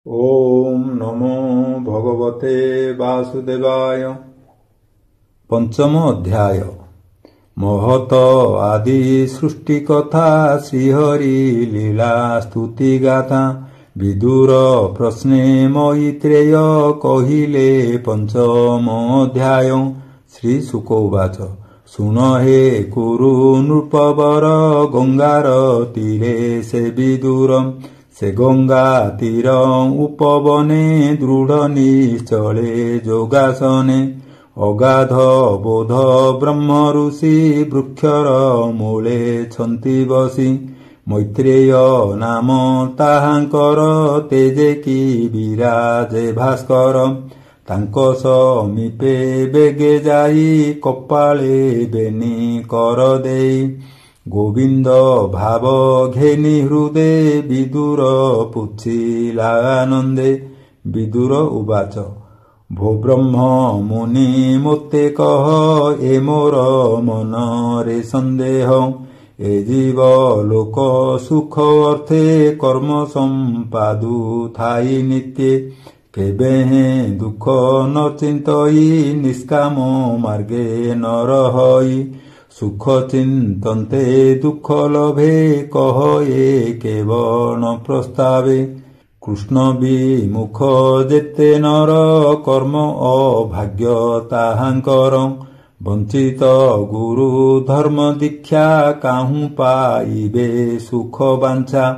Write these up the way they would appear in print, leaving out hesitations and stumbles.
ओम नमो भगवते वासुदेवाय। पंचम अध्याय। महत आदि सृष्टि कथा श्रीहरि लीला स्तुति गाथा। विदुर प्रश्ने मैत्रेय कहिले पंचम अध्याय। श्री शुक उवाच शुण हे कुरु नृपवर गंगार तीरे से विदुर। से गंगा तीर उपवने दृढ़ निश्चले योगासने। अगाध बोध ब्रह्म ऋषि वृक्षर मूले छन्ति बसी। मैत्रेय नाम ताहांकर तेजे कि विराजे भास्कर। तांको समीपे बेगे जाई कपाळे बेनी कर देई। गोविंद भाव घेनी हृदे विदुर पुच्छिलानंदे। विदुर उवाच भो ब्रह्म मुनि मोते कह ए मोर मन रे संदेह। ए जीव लोक सुख अर्थे कर्म संपादु थाई नित्ये। केबे दुख न चिंतई निष्काम मार्गे न रहई। सुख चिंतन्ते दुख लभे कह ए केवल प्रस्तावे। कृष्ण विमुख जेते नर कर्म अभाग्य ताहांकर। वंचित गुरु धर्म दीक्षा काहू पाइबे सुख बांछा।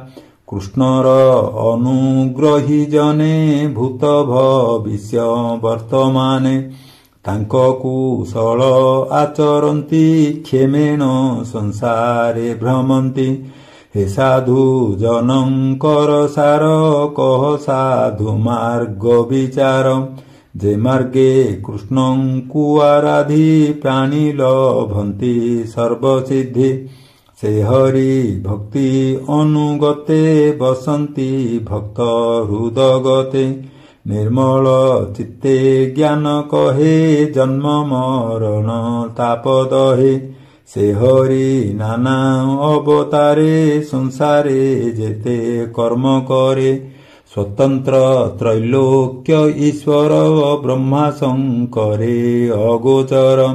कृष्णर अनुग्रही जने भूत भविष्य वर्तमाने। तांको कुशल आचरन्ति क्षेमेण संसारे भ्रमन्ति। हे साधु जनंकर सार कह साधु मार्ग विचार। जे मार्गे कृष्णंकु आराधि प्राणी लभन्ति सर्वसिद्धि। से हरि भक्ति अनुगते बसन्ति भक्त हृदगते। निर्मल चित्ते ज्ञान कहे जन्म मरण ताप दहे। से हरि नाना अवतारे संसारे जेते कर्म करे। स्वतंत्र त्रैलोक्य ईश्वर ब्रह्मा शंकरे अगोचर।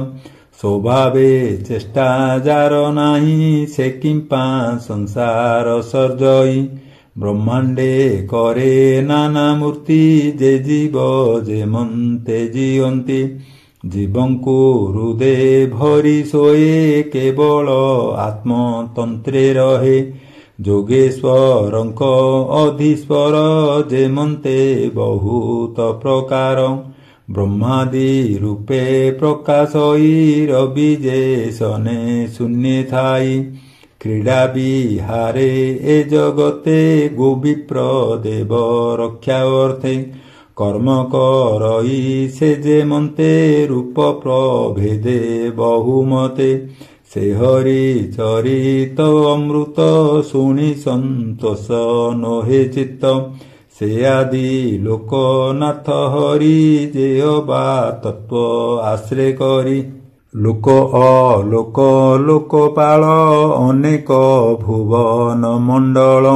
स्वभावे चेष्टा जार नाही से किंपा संसार सर्जई। ब्रह्मांडे करे नाना मूर्ति जे जीव जे मन्ते जीवन्ति। जीवंकु हृदे भरी सोए केवल आत्मतंत्रे रहे। जोगेश्वरंक अधीश्वर जे मन्ते बहुत प्रकार। ब्रह्मादि रूपे प्रकाशई रवि जे सने शून्य थाई। क्रीड़ा विहारे ए जगते गोविप्र देव रक्षा अर्थे। कर्म करई से जे मन्ते रूप प्रभेदे बहुमते। से हरि चरित अमृत शुणी संतोष नोहे चित्त। से आदि लोकनाथ हरि जेय बा तत्व आश्रय करी। लोक अलोक लोकपाल अनेक भुवन मंडल।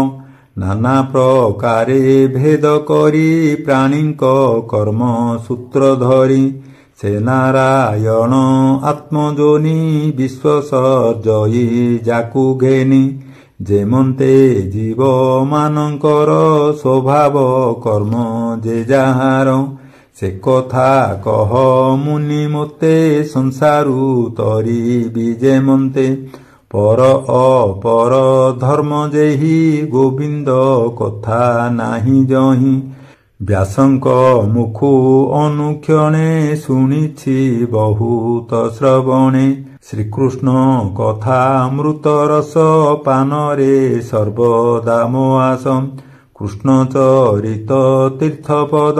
नाना प्रकारे भेद करी प्राणीक कर्म सूत्र धरी। से नारायण आत्मजोनि विश्व सर्जई जाकु घेनी। जेमन्ते जीव मानकर स्वभाव कर्म जे जाहार। से कथा कह मुनि मोते संसारु तरी विजे मन्ते। पर अपर धर्म जेहि गोविंद कथा नाही जहि। व्यासंक मुखु अनुक्षणे शुणिछि बहुत श्रवणे। श्रीकृष्ण कथा मृत रस पानरे सर्वदा मोआसम। कृष्ण चरित तीर्थपद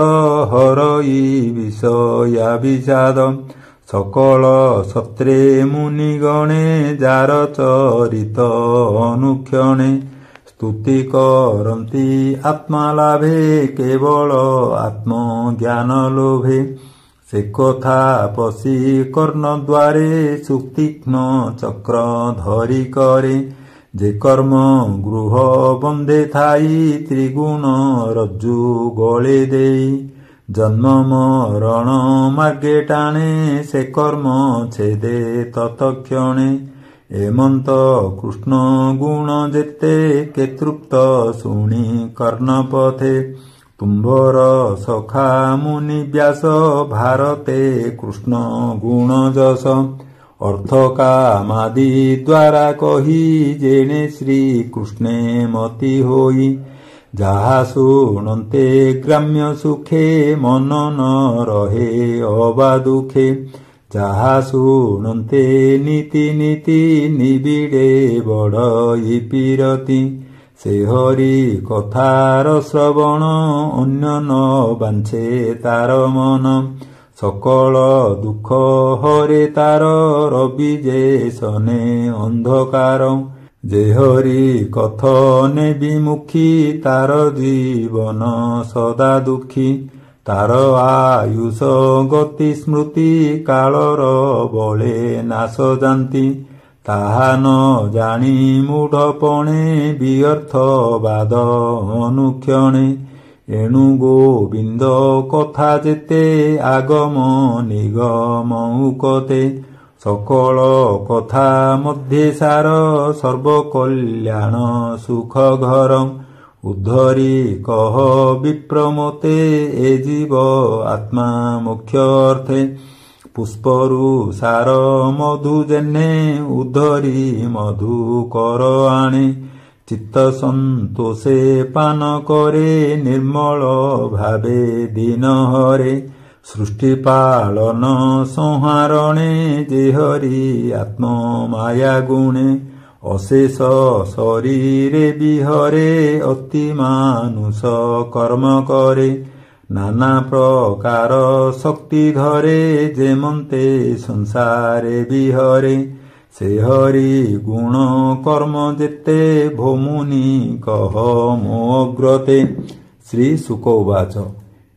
हरई विषया विषाद। सकल सत्रे मुनिगणे जार चरित अनुक्षणे। स्तुति करन्ति आत्मालाभे केवल आत्मज्ञान लोभे। से कथा पशी कर्णद्वारे सुतीक्ष्ण चक्र धरी करे। যে কর্ম গৃহ বন্ধে থাই ত্রিগুণ রজ্জু গଳେ দেই জন্ম মରଣ ମାର୍ଗେ ଟାଣେ ସେ କର୍ମ ଛେଦେ ତତକ୍ଷଣେ ଏମନ୍ତ କୃଷ୍ଣ ଗୁଣ ଯେତେ କେତୃପ୍ତ ଶୁଣି କର୍ଣ୍ଣପଥେ ତୁମ୍ଭର ସଖା ମୁନି ବ୍ୟାସ ଭାରତେ କୃଷ୍ଣ ଗୁଣ ଯଶ ଅର୍ଥ କାମାଦି ଦ୍ୱାରା କହି ଯେଣେ ଶ୍ରୀକୃଷ୍ଣେ ମତି ହୋଇ ଯାହା ଶୁଣନ୍ତେ ଗ୍ରାମ୍ୟ ସୁଖେ ମନ ନ ରହେ ଅବା ଦୁଃଖେ ଯାହା ଶୁଣନ୍ତେ ନୀତି ନୀତି ନିବିଡ଼େ ବଡ଼ ପିରତି ସେ ହରି କଥାର ଶ୍ରବଣ ଅନ୍ୟ ନ ବାଞ୍ଚେ ତାର ମନ ସକଳ ଦୁଃଖ ହରେ ତାର ରବି ଯେ ସନେ ଅନ୍ଧକାର ଯେ ହରି କଥନେ ବିମୁଖୀ ତାର ଜୀବନ ସଦା ଦୁଃଖୀ ତାର ଆୟୁଷ ଗତି ସ୍ମୃତି କାଳର ବଳେ ନାଶ ଯାନ୍ତି ତାହା ନ ଜାଣି ମୂଢ଼ପଣେ ବିଅର୍ଥବାଦ ଅନୁକ୍ଷଣେ ଏଣୁ ଗୋବିନ୍ଦ କଥା ଯେତେ ଆଗମ ନିଗମ ଉକତେ ସକଳ କଥା ମଧ୍ୟେ ସାର ସର୍ବକଲ୍ୟାଣ ସୁଖ ଘର ଉଦ୍ଧରି କହ ବିପ୍ର ମୋତେ ଏ ଜୀବ ଆତ୍ମା ମୁଖ୍ୟ ଅର୍ଥେ ପୁଷ୍ପରୁ ସାର ମଧୁ ଯେହ୍ନେ ଉଦ୍ଧରି ମଧୁ କର ଆଣେ ଚିତ୍ତ ସନ୍ତୋଷେ ପାନ କରେ ନିର୍ମଳ ଭାବେ ଦିନ ହରେ ସୃଷ୍ଟି ପାଳନ ସଂହାରଣେ ଯେ ହରି ଆତ୍ମ ମାୟା ଗୁଣେ ଅଶେଷ ଶରୀରେ ବିହରେ ଅତି ମାନୁଷ କର୍ମ କରେ ନାନା ପ୍ରକାର ଶକ୍ତି ଧରେ ଯେମନ୍ତେ ସଂସାରେ ବିହରେ ସେ ହରି ଗୁଣ କର୍ମ ଯେତେ ଭୋମୁନି କହ ମୋ ଅଗ୍ରତେ ଶ୍ରୀ ଶୁକ ଉବାଚ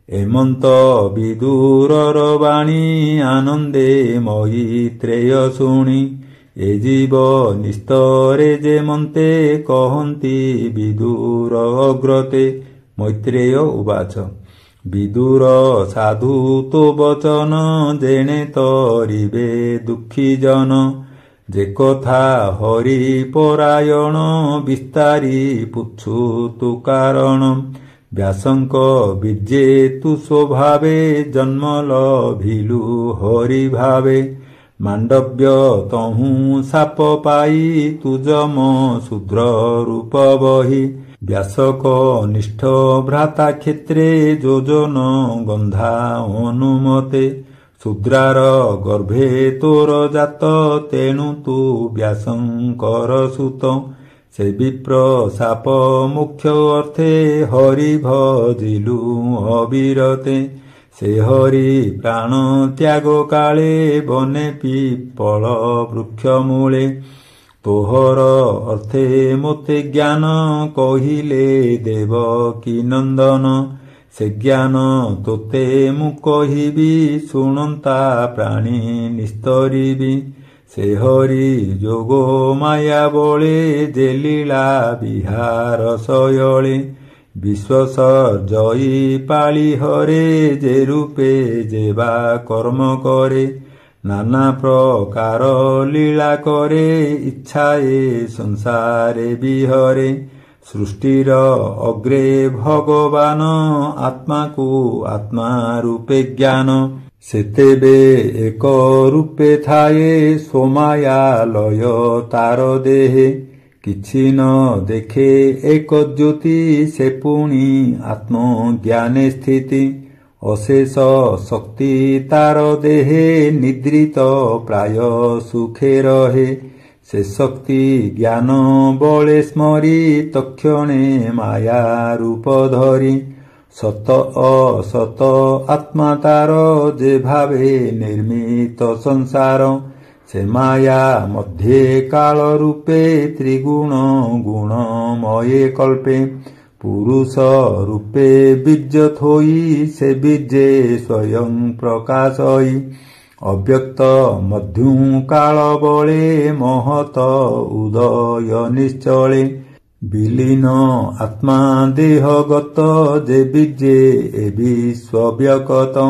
ଏମନ୍ତ ବିଦୁରର ବାଣୀ ଆନନ୍ଦେ ମୈତ୍ରେୟ ଶୁଣି ଏ ଜୀବ ନିସ୍ତରେ ଯେମନ୍ତେ କହନ୍ତି ବିଦୁର ଅଗ୍ରତେ ମୈତ୍ରେୟ ଉବାଚ ବିଦୁର ସାଧୁ ତୋ ବଚନ ଯେଣେ ତରିବେ ଦୁଃଖୀ ଜନ ଯେ କଥା ହରି ପରାୟଣ ବିସ୍ତାରୀ ପୁଛୁ ତୁ କାରଣ ବ୍ୟାସଙ୍କ ବିଜେ ତୁ ସ୍ୱଭାବେ ଜନ୍ମ ଲଭିଲୁ ହରି ଭାବେ ମାଣ୍ଡବ୍ୟ ତହୁଁ ସାପ ପାଇ ତୁ ଯମ ଶୂଦ୍ର ରୂପ ବହି ବ୍ୟାସକ ନିଷ୍ଠ ଭ୍ରାତା କ୍ଷେତ୍ରେ ଯୋଜନ ଗନ୍ଧା ଅନୁମତେ ଶୂଦ୍ରାର ଗର୍ଭେ ତୋର ଜାତ ତେଣୁ ତୁ ବ୍ୟାସଙ୍କର ସୁତ ସେ ବିପ୍ର ସାପ ମୁଖ୍ୟ ଅର୍ଥେ ହରି ଭଜିଲୁ ଅବିରତେ ସେ ହରି ପ୍ରାଣ ତ୍ୟାଗ କାଳେ ବନେ ପିପଳ ବୃକ୍ଷ ମୂଳେ ତୋହର ଅର୍ଥେ ମୋତେ ଜ୍ଞାନ କହିଲେ ଦେବକୀ ନନ୍ଦନ ସେ ଜ୍ଞାନ ତୋତେ ମୁଁ କହିବି ଶୁଣନ୍ତା ପ୍ରାଣୀ ନିସ୍ତରିବି ସେ ହରି ଯୋଗ ମାୟା ବଳେ ଯେ ଲୀଳା ବିହାର ଶୟଳେ ବିଶ୍ୱସର୍ଜୟୀ ପାଳି ହରେ ଯେ ରୂପେ ଯେବା କର୍ମ କରେ ନାନା ପ୍ରକାର ଲୀଳା କରେ ଇଚ୍ଛାଏ ସଂସାରେ ବିହରେ ସୃଷ୍ଟିର ଅଗ୍ରେ ଭଗବାନ ଆତ୍ମାକୁ ଆତ୍ମା ରୂପେ ଜ୍ଞାନ ସେତେବେ ଏକ ରୂପେ ଥାଏ ସ୍ୱମାୟାଲୟ ତାର ଦେହେ କିଛି ନ ଦେଖେ ଏକ ଜ୍ୟୋତି ସେ ପୁଣି ଆତ୍ମଜ୍ଞାନେ ସ୍ଥିତି ଅଶେଷ ଶକ୍ତି ତାର ଦେହେ ନିଦ୍ରିତ ପ୍ରାୟ ସୁଖେ ରହେ ସେ ଶକ୍ତି ଜ୍ଞାନ ବଳେ ସ୍ମରି ତକ୍ଷଣେ ମାୟା ରୂପ ଧରି ସତ ଅସତ ଆତ୍ମା ତାର ଯେ ଭାବେ ନିର୍ମିତ ସଂସାର ସେ ମାୟା ମଧ୍ୟେ କାଳ ରୂପେ ତ୍ରିଗୁଣ ଗୁଣମୟେ କଳ୍ପେ ପୁରୁଷ ରୂପେ ବୀର୍ଯ୍ୟ ଥୋଇ ସେ ବୀର୍ଯ୍ୟେ ସ୍ୱୟଂ ପ୍ରକାଶଇ ଅବ୍ୟକ୍ତ ମଧ୍ୟୁ କାଳ ବଳେ ମହତ ଉଦୟ ନିଶ୍ଚଳେ ବିଲୀନ ଆତ୍ମା ଦେହଗତ ଯେ ବିଜେ ଏ ବିଶ୍ୱବ୍ୟକତ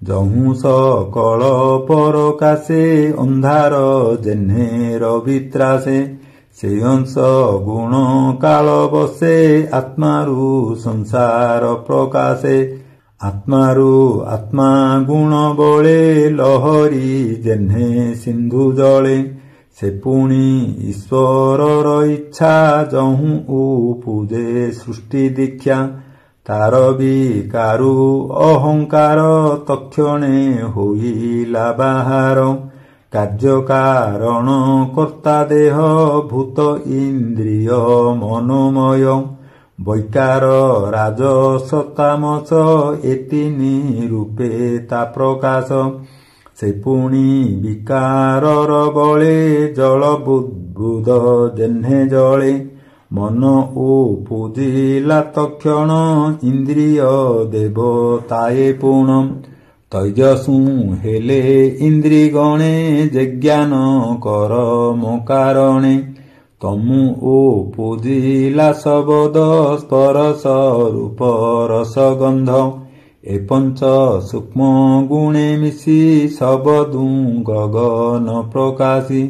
ଯହୁଁ ସକଳ ପରକାଶେ ଅନ୍ଧାର ଯେହ୍ନେ ରବିତ୍ରାସେ ସେ ଅଂଶ ଗୁଣ କାଳ ବସେ ଆତ୍ମାରୁ ସଂସାର ପ୍ରକାଶେ ଆତ୍ମାରୁ ଆତ୍ମା ଗୁଣ ବଳେ ଲହରୀ ଯେହ୍ନେ ସିନ୍ଧୁ ଜଳେ ସେ ପୁଣି ଈଶ୍ୱରର ଇଚ୍ଛା ଯହୁଁ ଉପୁଜେ ସୃଷ୍ଟି ଦୀକ୍ଷା ତାର ବିକାରୁ ଅହଙ୍କାର ତକ୍ଷଣେ ହୋଇଲା ବାହାର କାର୍ଯ୍ୟକାରଣ କର୍ତ୍ତା ଦେହ ଭୂତ ଇନ୍ଦ୍ରିୟ ମନୋମୟ ବୈକାର ରାଜସ ତାମସ ଏ ତିନି ରୂପେ ତା ପ୍ରକାଶ ସେ ପୁଣି ବିକାରର ବଳେ ଜଳ ବୁଦ୍ବୁଦ ଯେହ୍ନେ ଜଳେ ମନ ଉପୁଜିଲା ତକ୍ଷଣ ଇନ୍ଦ୍ରିୟ ଦେବତାଏ ପୁଣ ତୈଜସୁ ହେଲେ ଇନ୍ଦ୍ରିଗଣେ ଯେ ଜ୍ଞାନ କରମ କାରଣେ ତମୁ ଉପୁଜିଲା ଶବଦ ସ୍ପରଶ ରୂପ ରସଗନ୍ଧ ଏ ପଞ୍ଚ ସୂକ୍ଷ୍ମ ଗୁଣେ ମିଶି ଶବଦୁ ଗଗନ ପ୍ରକାଶୀ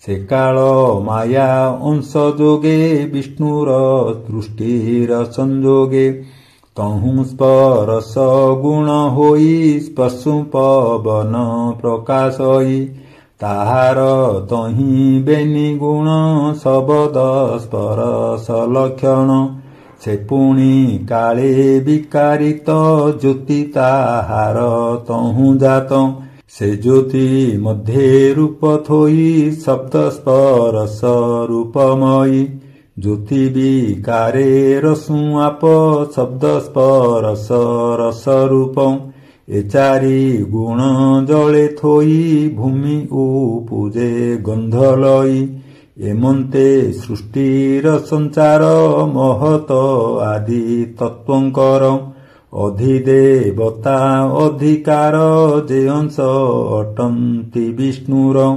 ସେ କାଳ ମାୟା ଅଂଶ ଯୋଗେ ବିଷ୍ଣୁର ଦୃଷ୍ଟିର ସଂଯୋଗେ ତହୁଁ ସ୍ପରଶ ଗୁଣ ହୋଇ ସ୍ପର୍ଶୁ ପବନ ପ୍ରକାଶଇ ତାହାର ତହିଁ ବେନି ଗୁଣ ଶବଦ ସ୍ପରଶ ଲକ୍ଷଣ ସେ ପୁଣି କାଳେ ବିକାରିତ ଜ୍ୟୋତି ତାହାର ତହୁଁ ଜାତ ସେ ଜ୍ୟୋତି ମଧ୍ୟରେ ରୂପ ଥୋଇ ଶବ୍ଦ ସ୍ପରଶ ରୂପମୟୀ ଜ୍ୟୋତି ବିକାରେ ରସୁ ଆପ ଶବ୍ଦ ସ୍ପରଶ ରସ ରୂପ ଏ ଚାରି ଗୁଣ ଜଳେ ଥୋଇ ଭୂମି ଉପୁଜେ ଗନ୍ଧଲଇ ଏମନ୍ତେ ସୃଷ୍ଟିର ସଂଚାର ମହତ ଆଦି ତତ୍ତ୍ୱଙ୍କର ଅଧିଦେବତା ଅଧିକାର ଯେ ଅଂଶ ଅଟନ୍ତି ବିଷ୍ଣୁର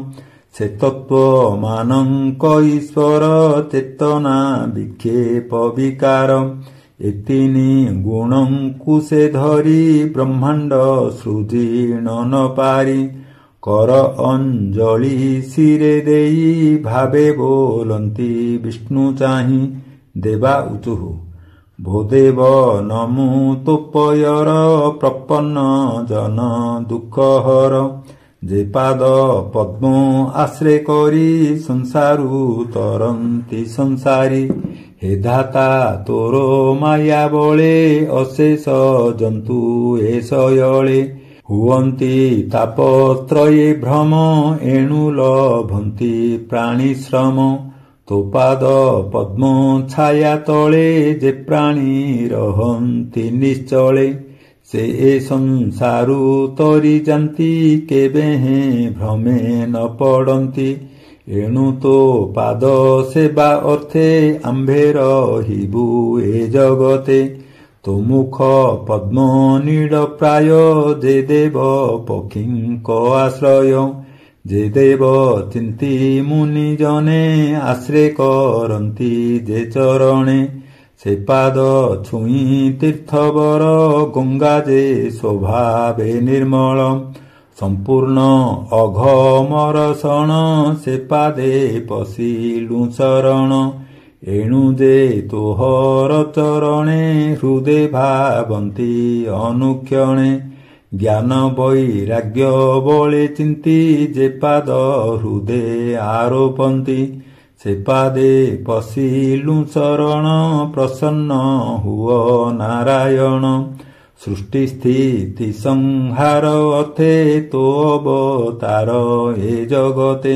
ସେ ତତ୍ତ୍ୱମାନଙ୍କ ଈଶ୍ୱର ଚେତନା ବିକ୍ଷେପ ବିକାର ଏ ତିନି ଗୁଣଙ୍କୁ ସେ ଧରି ବ୍ରହ୍ମାଣ୍ଡ ସୃଜିଣ ନ ପାରି କର ଅଞ୍ଜଳି ଶିରେ ଦେଇ ଭାବେ ବୋଲନ୍ତି ବିଷ୍ଣୁ ଚାହିଁ ଦେବା ଉଚୁଃ ଭୋ ଦେବ ନମୁ ତୋପୟର ପ୍ରପନ୍ନ ଜନ ଦୁଃଖହର ଯେ ପାଦ ପଦ୍ମ ଆଶ୍ରେ କରି ସଂସାରୁ ତରନ୍ତି ସଂସାରୀ ହେ ଧାତା ତୋର ମାୟା ବଳେ ଅଶେଷ ଜନ୍ତୁ ଏ ଶୟଳେ ହୁଅନ୍ତି ତାପତ୍ରୟେ ଭ୍ରମ ଏଣୁ ଲଭନ୍ତି ପ୍ରାଣୀଶ୍ରମ ତୋ ପାଦ ପଦ୍ମ ଛାୟା ତଳେ ଯେ ପ୍ରାଣୀ ରହନ୍ତି ନିଶ୍ଚଳେ ସେ ଏ ସଂସାରୁ ତରି ଯାନ୍ତି କେବେ ହେଁ ଭ୍ରମେ ନ ପଡ଼ନ୍ତି ଏଣୁ ତୋ ପାଦ ସେବା ଅର୍ଥେ ଆମ୍ଭେ ରହିବୁ ଏ ଜଗତେ ତୋ ମୁଖ ପଦ୍ମ ନୀଡ଼ ପ୍ରାୟ ଯେ ଦେବ ପକ୍ଷୀଙ୍କ ଆଶ୍ରୟ ଯେ ଦେବ ଚିନ୍ତି ମୁନି ଜନେ ଆଶ୍ରେ କରନ୍ତି ଯେ ଚରଣେ ସେ ପାଦ ଛୁଇଁ ତୀର୍ଥବର ଗଙ୍ଗା ଯେ ସ୍ୱଭାବେ ନିର୍ମଳ ସମ୍ପୂର୍ଣ୍ଣ ଅଘମର ଶଣ ସେ ପାଦେ ପଶିଲୁ ଶରଣ ଏଣୁ ଯେ ତୋହର ଚରଣେ ହୃଦେ ଭାବନ୍ତି ଅନୁକ୍ଷଣେ ଜ୍ଞାନ ବୈରାଗ୍ୟ ବଳେ ଚିନ୍ତି ଯେ ପାଦ ହୃଦେ ଆରୋପନ୍ତି ସେ ପାଦେ ପଶିଲୁ ଶରଣ ପ୍ରସନ୍ନ ହୁଅ ନାରାୟଣ ସୃଷ୍ଟି ସ୍ଥିତି ସଂହାର ଅର୍ଥେ ତୋ ଅବତାର ଏ ଜଗତେ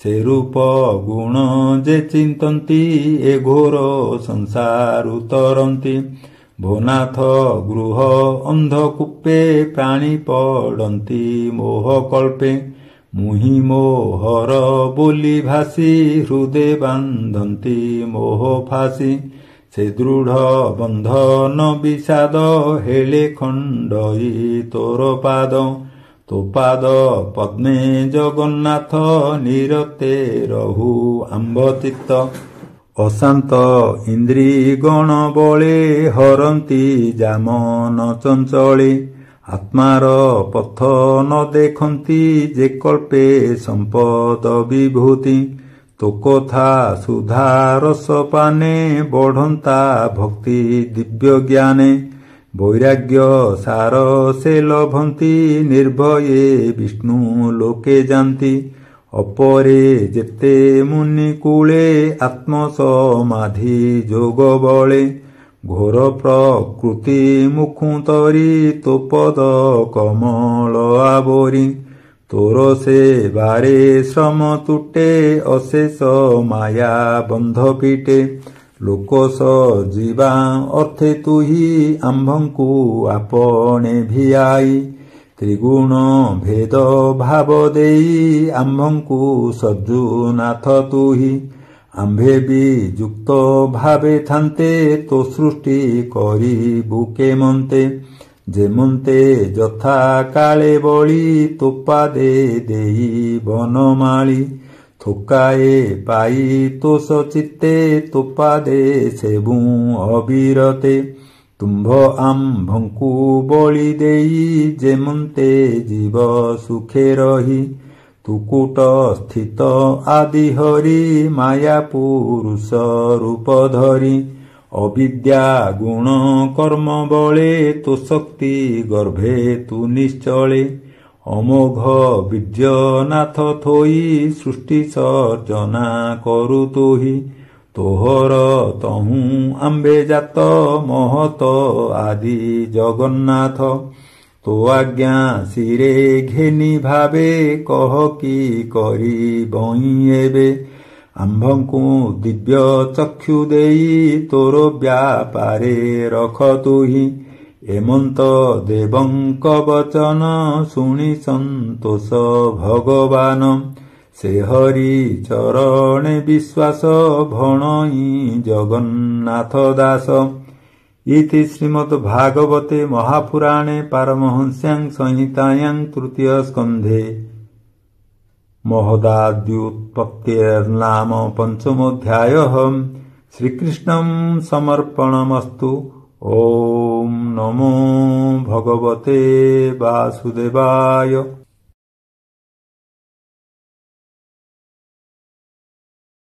ସେ ରୂପ ଗୁଣ ଯେ ଚିନ୍ତନ୍ତି ଏ ଘୋର ସଂସାରୁ ତରନ୍ତି ଭୋନାଥ ଗୃହ ଅନ୍ଧକୂପେ ପ୍ରାଣୀ ପଡ଼ନ୍ତି ମୋହ କଳ୍ପେ ମୁହିଁ ମୋହର ବୋଲି ଭାସି ହୃଦେ ବାନ୍ଧନ୍ତି ମୋହ ଫାସି ସେ ଦୃଢ଼ ବନ୍ଧନ ବିଷାଦ ହେଲେ ଖଣ୍ଡଇ ତୋର ପାଦ ତୋ ପାଦ ପଦ୍ମେ ଜଗନ୍ନାଥ ନିରତେ ରହୁ ଆମ୍ଭଚିତ୍ତ। ଅଶାନ୍ତ ଇନ୍ଦ୍ରୀ ଗଣ ବଳେ ହରନ୍ତି ଯାମନ ଚଞ୍ଚଳେ। ଆତ୍ମାର ପଥ ନ ଦେଖନ୍ତି ଯେ କଳ୍ପେ ସମ୍ପଦ ବିଭୂତି। ତୋ କଥା ସୁଧା ରସ ପାନେ ବଢ଼ନ୍ତା ଭକ୍ତି ଦିବ୍ୟ ଜ୍ଞାନେ। ବୈରାଗ୍ୟ ସାର ସେ ଲଭନ୍ତି ନିର୍ଭୟେ ବିଷ୍ଣୁ ଲୋକେ ଯାନ୍ତି। ଅପରେ ଯେତେ ମୁନି କୂଳେ ଆତ୍ମସମାଧି ଯୋଗ ବଳେ। ଘୋର ପ୍ରକୃତି ମୁଖୁ ତରି ତୋ ପଦ କମଳ ଆବରି। ତୋର ସେବାରେ ଶ୍ରମ ତୁଟେ ଅଶେଷ ମାୟା ବନ୍ଧ ପିଟେ। ଲୋକ ସଜୀବା ଅର୍ଥେ ତୁହି ଆମ୍ଭଙ୍କୁ ଆପणे ଭିଆଇ। ତ୍ରିଗୁଣ ଭେଦ ଭାବ ଦେଇ ଆମ୍ଭଙ୍କୁ ସର୍ଜୁନାଥ ତୁହି। ଆମ୍ଭେ ବି ଯୁକ୍ତ ଭାବେ ଥାନ୍ତେ ତୋ ସୃଷ୍ଟି କରିବୁ କେମନ୍ତେ। ଯେମନ୍ତେ ଯଥା କାଳେ ବଳି ତୋ ପାଦେ ଦେଇ ବନମାଳି। ଥୋକାଏ ପାଇ ତୋଷ ଚିତ୍ତେ ତୋ ପାଦେ ସେବୁ ଅବିରତେ। ତୁମ୍ଭ ଆମ୍ଭଙ୍କୁ ବଳି ଦେଇ ଯେମନ୍ତେ ଜୀବ ସୁଖେ ରହି। ତୁକୁଟ ସ୍ଥିତ ଆଦି ହରି ମାୟା ପୁରୁଷ ରୂପ ଧରି। ଅବିଦ୍ୟା ଗୁଣ କର୍ମ ବଳେ ତୋ ଶକ୍ତି ଗର୍ଭେ ତୁ ନିଶ୍ଚଳେ। ଅମୋଘ ବୀର୍ଯ୍ୟ ନାଥ ଥୋଇ ସୃଷ୍ଟି ସର୍ଜନା କରୁ ତୁହି। ତୋହର ତହୁଁ ଆମ୍ଭେ ଜାତ ମହତ ଆଦି ଜଗନ୍ନାଥ। ତୋ ଆଜ୍ଞା ଶିରେ ଘେନି ଭାବେ କହ କି କରି ବଇଁ ଏବେ। ଆମ୍ଭଙ୍କୁ ଦିବ୍ୟ ଚକ୍ଷୁ ଦେଇ ତୋର ବ୍ୟାପାରେ ରଖ ତୁହି। ଏମନ୍ତ ଦେବଙ୍କ ବଚନ ଶୁଣି ସନ୍ତୋଷ ଭଗବାନ। ସେ ହରି ଚରଣେ ବିଶ୍ୱାସ ଭଣଇ ଜଗନ୍ନାଥ ଦାସ। ଇତି ଶ୍ରୀମଦ୍ ଭାଗବତେ ମହାପୁରାଣେ ପାରମହଂସ୍ୟାଂ ସଂହିତାୟାଂ ତୃତୀୟ ସ୍କନ୍ଧେ ମହଦାଦ୍ୟୁତ୍ପତ୍ତେର୍ନାମ ପଞ୍ଚମୋऽଧ୍ୟାୟः। ଶ୍ରୀକୃଷ୍ଣଂ ସମର୍ପଣମस्तु। ଓಂ ନମୋ ଭଗବତେ ବାସୁଦେବାୟ।